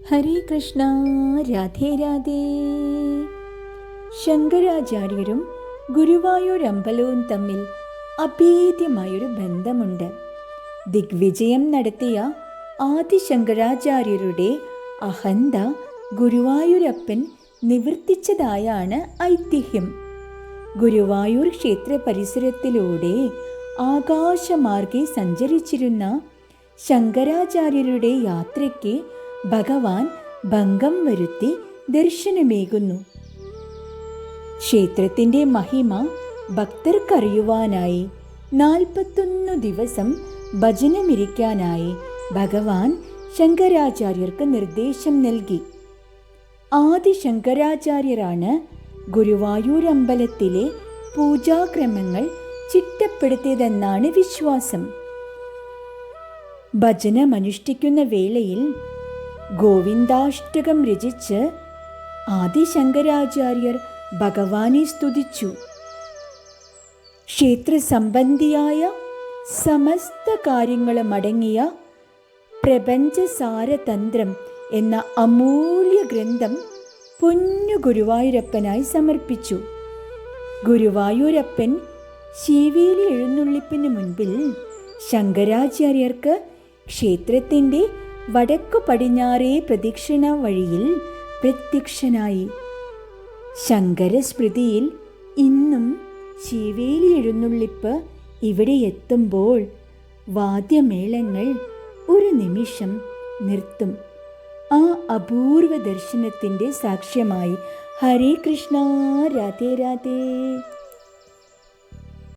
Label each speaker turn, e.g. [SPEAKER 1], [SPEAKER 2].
[SPEAKER 1] ഹരേ കൃഷ്ണ, രാധേ രാധേ. ശങ്കരാചാര്യരും ഗുരുവായൂർ അമ്പലവും തമ്മിൽ അഭേദ്യമായൊരു ബന്ധമുണ്ട്. ദിഗ്വിജയം നടത്തിയ ആദിശങ്കരാചാര്യരുടെ അഹന്ത ഗുരുവായൂരപ്പൻ നിവർത്തിച്ചതായാണ് ഐതിഹ്യം. ഗുരുവായൂർ ക്ഷേത്ര പരിസരത്തിലൂടെ ആകാശമാർഗെ സഞ്ചരിച്ചിരുന്ന ശങ്കരാചാര്യരുടെ യാത്രയ്ക്ക് ഭഗവാൻ ഭംഗം വരുത്തി ദർശനമേകുന്നു. ക്ഷേത്രത്തിൻ്റെ മഹിമ ഭക്തർക്കറിയുവാനായി 41 ദിവസം ഭജനമിരിക്കാനായി ഭഗവാൻ ശങ്കരാചാര്യർക്ക് നിർദ്ദേശം നൽകി. ആദിശങ്കരാചാര്യരാണ് ഗുരുവായൂർ അമ്പലത്തിലെ പൂജാക്രമങ്ങൾ ചിട്ടപ്പെടുത്തിയതെന്നാണ് വിശ്വാസം. ഭജനമനുഷ്ഠിക്കുന്ന വേളയിൽ ഗോവിന്ദാഷ്ടകം രചിച്ച് ആദിശങ്കരാചാര്യർ ഭഗവാനെ സ്തുതിച്ചു. ക്ഷേത്ര സംബന്ധിയായ സമസ്ത കാര്യങ്ങളും അടങ്ങിയ പ്രപഞ്ചസാരതന്ത്രം എന്ന അമൂല്യ ഗ്രന്ഥം പൊന്നു ഗുരുവായൂരപ്പനായി സമർപ്പിച്ചു. ഗുരുവായൂരപ്പൻ ശീവേലി എഴുന്നള്ളിപ്പിന് മുൻപിൽ ശങ്കരാചാര്യർക്ക് ക്ഷേത്രത്തിൻ്റെ വടക്കു പടിഞ്ഞാറേ പ്രദക്ഷിണ വഴിയിൽ പ്രത്യക്ഷനായി. ശങ്കരസ്മൃതിയിൽ ഇന്നും ശീവേലി എഴുന്നള്ളിപ്പ് ഇവിടെ എത്തുമ്പോൾ വാദ്യമേളങ്ങൾ ഒരു നിമിഷം നിർത്തും. ആ അപൂർവ ദർശനത്തിൻ്റെ സാക്ഷ്യമായി. ഹരേ കൃഷ്ണ, രാധേ രാധേ.